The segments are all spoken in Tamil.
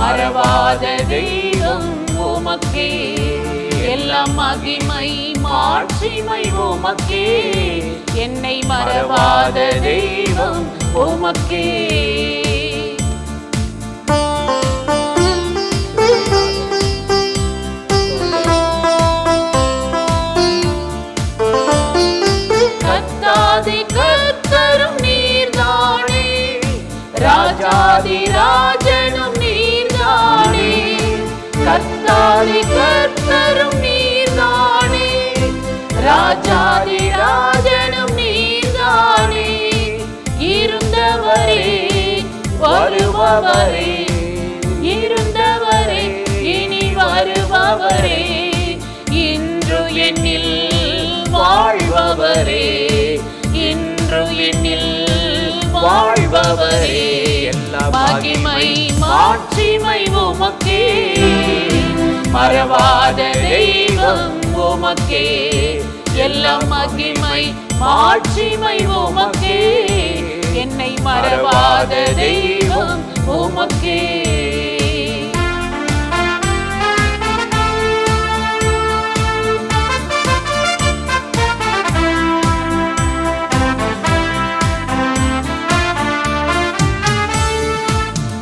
மறவாத தெய்வம் உமக்கே, எல்லாம் மகிமை மாட்சிமை உமக்கே, என்னை மறவாத தெய்வம் உமக்கே. கர்த்தாதி கர்த்தரும் நீர்தானே, ராஜாதி ராஜனும் நீர்தானே. கர்த்தாதி கர்த்தரும் நீர்தானே, ராஜாதி ராஜனும் நீர்தானே. இருந்தவரே வருபவரே, இருந்தவரே இனி வருபவரே, இன்று என்னில் வாழ்பவரே, இன்று என்னில் வாழ்பவரே. மகிமை மாட்சிமை உமக்கே, மறவாத தெய்வம் உமக்கே, எல்லாம் மகிமை மாட்சிமை உமக்கே, என்னை மறவாத தெய்வம் உமக்கே.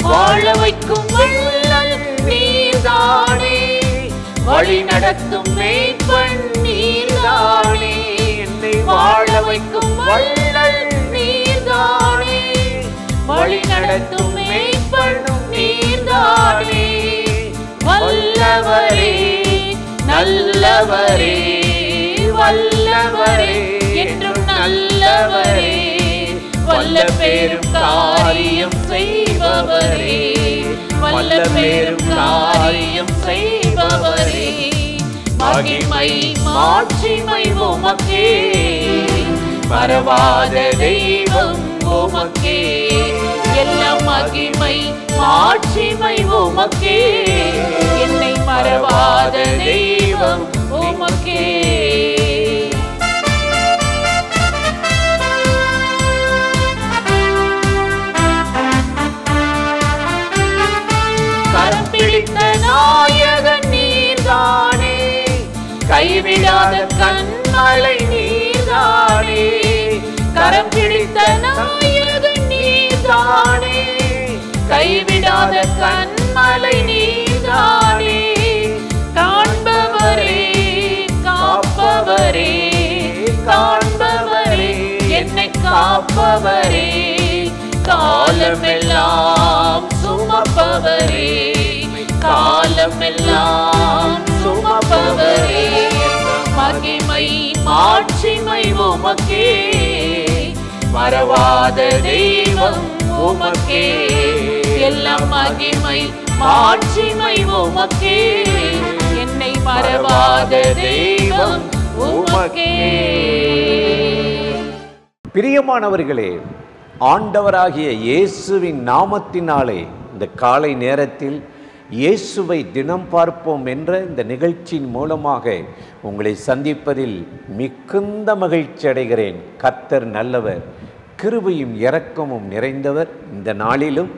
வாழ வைக்கும் வள்ளல் நீர்தானே, வழி நடத்தும் மேய்ப்பன் நீர்தானே. என்னை வாழ வைக்கும் வள்ளல் நீர்தானே, வழி நடத்தும் மேய்ப்பன் நீர்தானே. வல்லவரே நல்லவரே, வல்லவரே என்றும் நல்லவரே, வல்ல பெரும் காரியம் செய்பவரே, வல்ல பெரும் காரியம் செய்பவரே. மகிமை மாட்சிமை உமக்கே, மறவாத தெய்வம் உமக்கே, எல்லாம் மகிமை மாட்சிமை உமக்கே, என்னை மறவாத தெய்வம் உமக்கே. கரம் பிடித்த நாயகன் நீர்தானே, கைவிடாத கண்மலை நீர்தானே. கரம் பிடித்த நாயகன் நீர்தானே, கைவிடாத கண்மலை நீர்தானே. காண்பவரே காப்பவரே, காண்பவரே என்னை காப்பவரே, காலமெல்லாம் சுமப்பவரே, காலமெல்லாம் சுமப்பவரே. மகிமை மாட்சிமை உமக்கே, மறவாத தெய்வம் உமக்கே, எல்லாம் மகிமை மாட்சிமை உமக்கே, என்னை மறவாத தெய்வம் உமக்கே. பிரியமானவர்களே, ஆண்டவராகிய இயேசுவின் நாமத்தினாலே இந்த காலை நேரத்தில் இயேசுவை தினம் பார்ப்போம் என்ற இந்த நிகழ்ச்சியின் மூலமாக உங்களை சந்திப்பதில் மிகுந்த மகிழ்ச்சி அடைகிறேன். கர்த்தர் நல்லவர், கிருபையும் இரக்கமும் நிறைந்தவர். இந்த நாளிலும்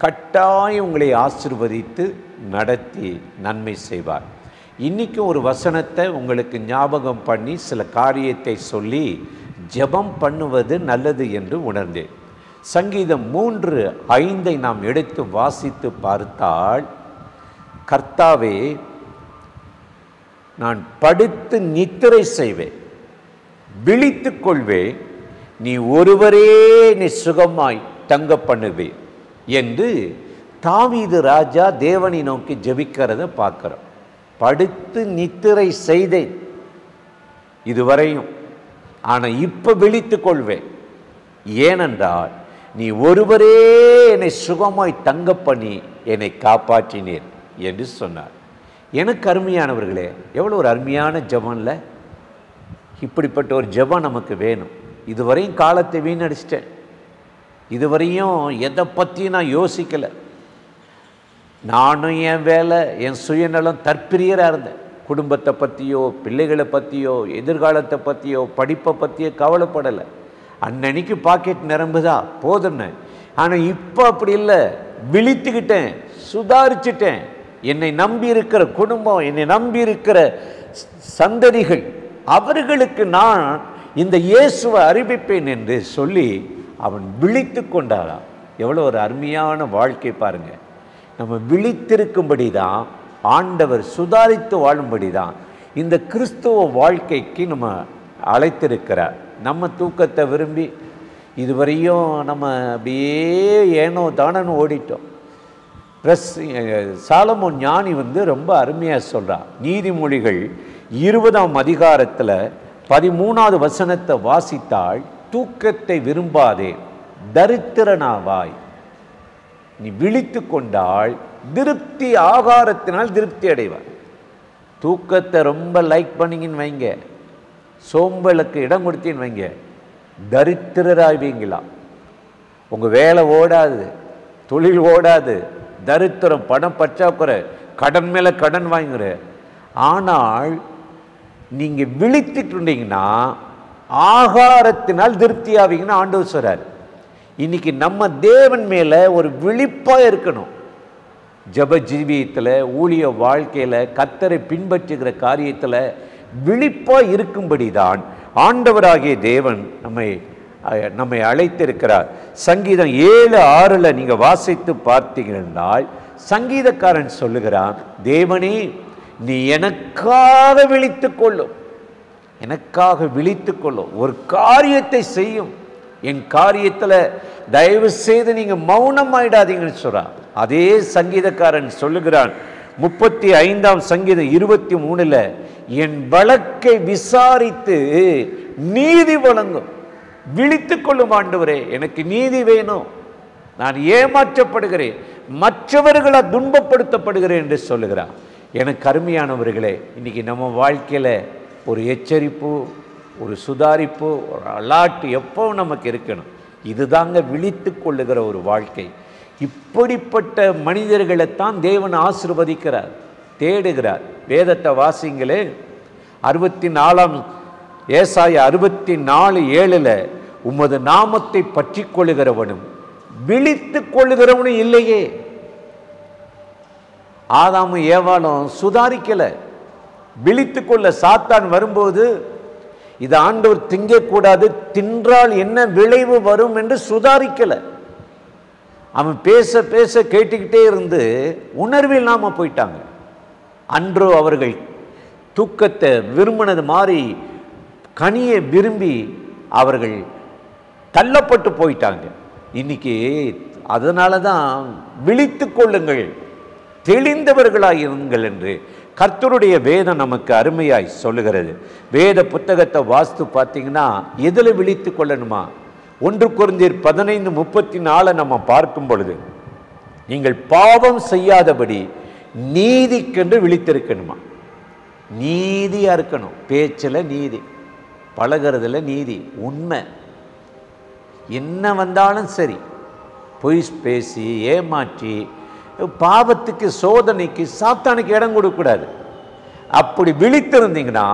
கட்டாயம் உங்களை ஆசீர்வதித்து நடத்தி நன்மை செய்வார். இன்றைக்கும் ஒரு வசனத்தை உங்களுக்கு ஞாபகம் பண்ணி சில காரியத்தை சொல்லி ஜெபம் பண்ணுவது நல்லது என்று உணர்ந்தேன். சங்கீதம் 3:5 நாம் எடுத்து வாசித்து பார்த்தால், கர்த்தாவே நான் படுத்து நித்திரை செய்வேன், விழித்து கொள்வேன், நீ ஒருவரே நீ சுகமாய் தங்க பண்ணுவே என்று தாவீது ராஜா தேவனை நோக்கி ஜெபிக்கிறத பார்க்கிறோம். படுத்து நித்திரை செய்தேன் இதுவரையும், ஆனால் இப்போ விழித்து கொள்வேன், ஏனென்றால் நீ ஒருவரே என்னை சுகமாய் தங்க பண்ணி என்னை காப்பாற்றினீர் என்று சொன்னார். எனக்கு அருமையானவர்களே, எவ்வளோ ஒரு அருமையான ஜெபம்ல. இப்படிப்பட்ட ஒரு ஜெபம் நமக்கு வேணும். இதுவரையும் காலத்தை வீணடிச்சிட்டேன், இதுவரையும் எதை பற்றியும் நான் யோசிக்கலை. நானும் என் வேலை, என் சுயநலம் தற்பிரியராக இருந்தேன். குடும்பத்தை பற்றியோ, பிள்ளைகளை பற்றியோ, எதிர்காலத்தை பற்றியோ, படிப்பை பற்றியோ கவலைப்படலை. அன்னன்னைக்கு பாக்கெட் நிரம்புதா போதுன்னு. ஆனால் இப்போ அப்படி இல்லை, விழித்துக்கிட்டேன், சுதாரிச்சிட்டேன். என்னை நம்பி இருக்கிற குடும்பம், என்னை நம்பி இருக்கிற சந்ததிகள், அவர்களுக்கு நான் இந்த இயேசுவை அறிவிப்பேன் என்று சொல்லி அவன் விழித்து கொண்டாராம். எவ்வளோ ஒரு அருமையான வாழ்க்கை பாருங்க. நம்ம விழித்திருக்கும்படி தான் ஆண்டவர் சுதாரித்து வாழும்படி தான் இந்த கிறிஸ்துவ வாழ்க்கைக்கு நம்ம அழைத்திருக்கிறார். நம்ம தூக்கத்தை விரும்பி இதுவரையும் நம்ம அப்படியே ஏனோ தானன்னு ஓடிட்டோம். சாலமோன் ஞானி ரொம்ப அருமையாக சொல்கிறார். நீதிமொழிகள் 20ஆம் அதிகாரத்தில் 13வது வசனத்தை வாசித்தால், தூக்கத்தை விரும்பாதே தரித்திரனாவாய், நீ விழித்து கொண்டால் திருப்தி, ஆகாரத்தினால் திருப்தி அடைவாய். தூக்கத்தை ரொம்ப லைக் பண்ணிங்கன்னு வைங்க, சோம்பலுக்கு இடம் கொடுத்தீன்னு வைங்க, தரித்திரராய்வீங்களா. உங்கள் வேலை ஓடாது, தொழில் ஓடாது, தரித்திரம், பணம் பற்றாக்குறை, கடன் மேலே கடன் வாங்குற. ஆனால் நீங்கள் விழித்துட்டு இருந்தீங்கன்னா ஆகாரத்தினால் திருப்தி ஆவீங்கன்னு ஆண்டவர் சொல்றார். இன்னைக்கு நம்ம தேவன் மேலே ஒரு விழிப்பாக இருக்கணும். ஜப ஜீவியத்தில், ஊழிய வாழ்க்கையில், கர்த்தரை பின்பற்றுகிற காரியத்தில் விழிப்பாக இருக்கும்படி தான் ஆண்டவராகிய தேவன் நம்மை அழைத்திருக்கிறார். சங்கீதம் 7:6 நீங்கள் வாசித்து பார்த்தீர்கள், சங்கீதக்காரன் சொல்லுகிறான், தேவனே நீ எனக்காக விழித்து கொள்ளும், எனக்காக விழித்து கொள்ளும், ஒரு காரியத்தை செய்யும், என் காரியத்தில் தயவு செய்து நீங்கள் மௌனம் ஆயிடாதீங்கன்னு சொல்கிறான். அதே சங்கீதக்காரன் சொல்லுகிறான் 35ஆம் சங்கீதம் 23, என் வழக்கை விசாரித்து நீதி வழங்கும். விழித்து கொள்ளும் ஆண்டவரே, எனக்கு நீதி வேணும், நான் ஏமாற்றப்படுகிறேன், மற்றவர்களால் துன்பப்படுத்தப்படுகிறேன் என்று சொல்லுகிறார். எனக்கு அருமையானவர்களே, இன்னைக்கு நம்ம வாழ்க்கையில் ஒரு எச்சரிப்பு, ஒரு சுதாரிப்பு, ஒரு அலாட்டு எப்போ நமக்கு இருக்கணும். இதுதாங்க விழித்து கொள்ளுகிற ஒரு வாழ்க்கை. இப்படிப்பட்ட மனிதர்களைத்தான் தேவன் ஆசீர்வதிக்கிறார், தேடுகிறார். வேதத்தை வாசிங்களே, 64ஆம் ஏசாயா 64:7 உமது நாமத்தை பற்றி கொள்ளுகிறவனும் விழித்து கொள்ளுகிறவனும் இல்லையே. ஆதாமும் ஏவாளும் சுதாரிக்கல, விழித்து கொள்ள சாத்தான் வரும்போது இது ஆண்டவர் திங்கக்கூடாது, தின்றால் என்ன விளைவு வரும் என்று சுதாரிக்கல. அவன் பேச பேச கேட்டுக்கிட்டே இருந்து உணர்வில் நாம போயிட்டாங்க. அன்றோ அவர்கள் தூக்கத்தை விரும்பினது மாதிரி கனியை விரும்பி அவர்கள் தள்ளப்பட்டு போயிட்டாங்க. இன்னைக்கு அதனால தான் விழித்து கொள்ளுங்கள், தெளிந்தவர்களாய் இருங்கள் என்று கர்த்தருடைய வேதம் நமக்கு அருமையாய் சொல்லுகிறது. வேத புத்தகத்தை வாஸ்து பார்த்தீங்கன்னா எதில் விழித்து கொள்ளணுமா? 1 கொரிந்தியர் 15:34 நம்ம பார்க்கும் பொழுது, நீங்கள் பாவம் செய்யாதபடி நீதிக்கென்று விழித்திருக்கணுமா. நீதியா இருக்கணும், பேச்சில் நீதி, பழகிறதுல நீதி, உண்மை. என்ன வந்தாலும் சரி, பொய் பேசி ஏமாற்றி பாவத்துக்கு, சோதனைக்கு, சாத்தானுக்கு இடம் கொடுக்கக்கூடாது. அப்படி விழித்திருந்தீங்கன்னா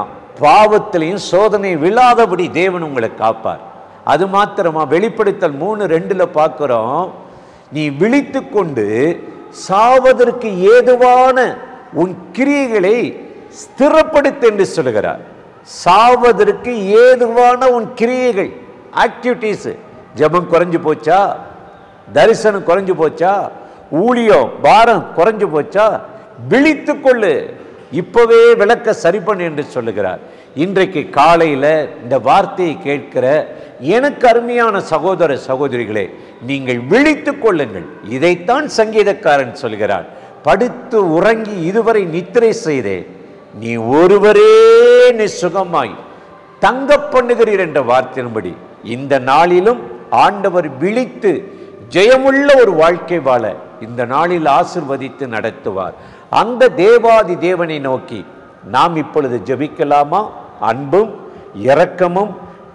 பாவத்திலையும் சோதனை விழாதபடி தேவன் உங்களை காப்பார். அது மாத்திரமா, வெளிப்படுத்தல் 3:2 பார்க்கிறோம், நீ விழித்து கொண்டு சாவதற்கு ஏதுவான உன் கிரியைகளை ஸ்திரப்படுத்து என்று சொல்லுகிறார். சாவதற்கு ஏதுவான உன் கிரியைகள், ஆக்டிவிட்டீஸ். ஜபம் குறைஞ்சு போச்சா? தரிசனம் குறைஞ்சு போச்சா? ஊழியம் பாரம் குறைஞ்சு போச்சா? விழித்து கொள்ளு, இப்பவே விளக்க சரி பண்ணு என்று சொல்லுகிறார். இன்றைக்கு காலையில் இந்த வார்த்தையை கேட்கிற எனக்கு அருமையான சகோதர சகோதரிகளே, நீங்கள் விழித்து கொள்ளுங்கள். இதைத்தான் சங்கீதக்காரன் சொல்கிறார், படுத்து உறங்கி இதுவரை நித்திரை செய்தே நீ ஒருவரே நீ சுகமாய் தங்க பண்ணுகிறீர் என்ற வார்த்தையின்படி இந்த நாளிலும் ஆண்டவர் விழித்து ஜெயமுள்ள ஒரு வாழ்க்கை வாழ இந்த நாளில் ஆசீர்வதித்து நடத்துவார். அந்த தேவாதி தேவனை நோக்கி நாம் இப்பொழுது ஜெபிக்கலாமா? அன்பும் இரக்கமும்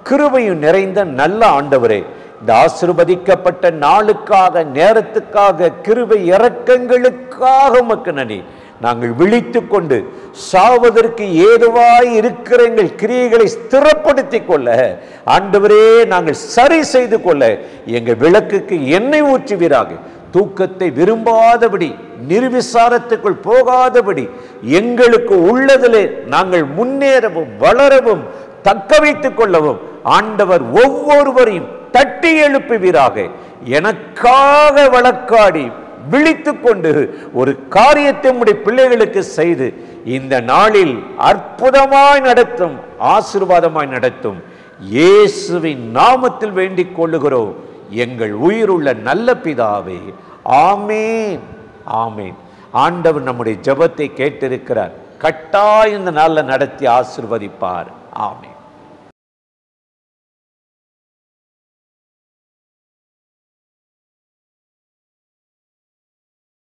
கிருபையும் நிறைந்த நல்ல ஆண்டவரே, இந்த ஆசீர்வதிக்கப்பட்ட நாளுக்காக, நேரத்துக்காக, கிருபை இரக்கங்களுக்காக உமக்கு நன்றி. நாங்கள் விழித்து கொண்டு சாவதற்கு ஏதுவாய் இருக்கிற எங்கள் கிரியைகளை ஸ்திரப்படுத்தி கொள்ள ஆண்டவரே, நாங்கள் சரி செய்து கொள்ள எங்கள் விளக்குக்கு எண்ணெய் ஊற்றுவீராக. தூக்கத்தை விரும்பாதபடி, நிர்விசாரத்துக்குள் போகாதபடி, எங்களுக்கு உள்ளதிலே நாங்கள் முன்னேறவும் வளரவும் தக்க வைத்துக் கொள்ளவும் ஆண்டவர் ஒவ்வொருவரையும் தட்டி எழுப்புவீராக. எனக்காக வழக்காடி விழித்துக் கொண்டு ஒரு காரியத்தை உம்முடைய பிள்ளைகளுக்கு செய்து இந்த நாளில் அற்புதமாய் நடத்தும், ஆசீர்வாதமாய் நடத்தும். இயேசுவின் நாமத்தில் வேண்டிக் கொள்ளுகிறோம் எங்கள் உயிருள்ள நல்ல பிதாவே. ஆமேன், ஆமேன். ஆண்டவர் நம்முடைய ஜெபத்தை கேட்டிருக்கிறார். கட்டாயம் இந்த நாளில் நடத்தி ஆசீர்வதிப்பார். ஆமேன்.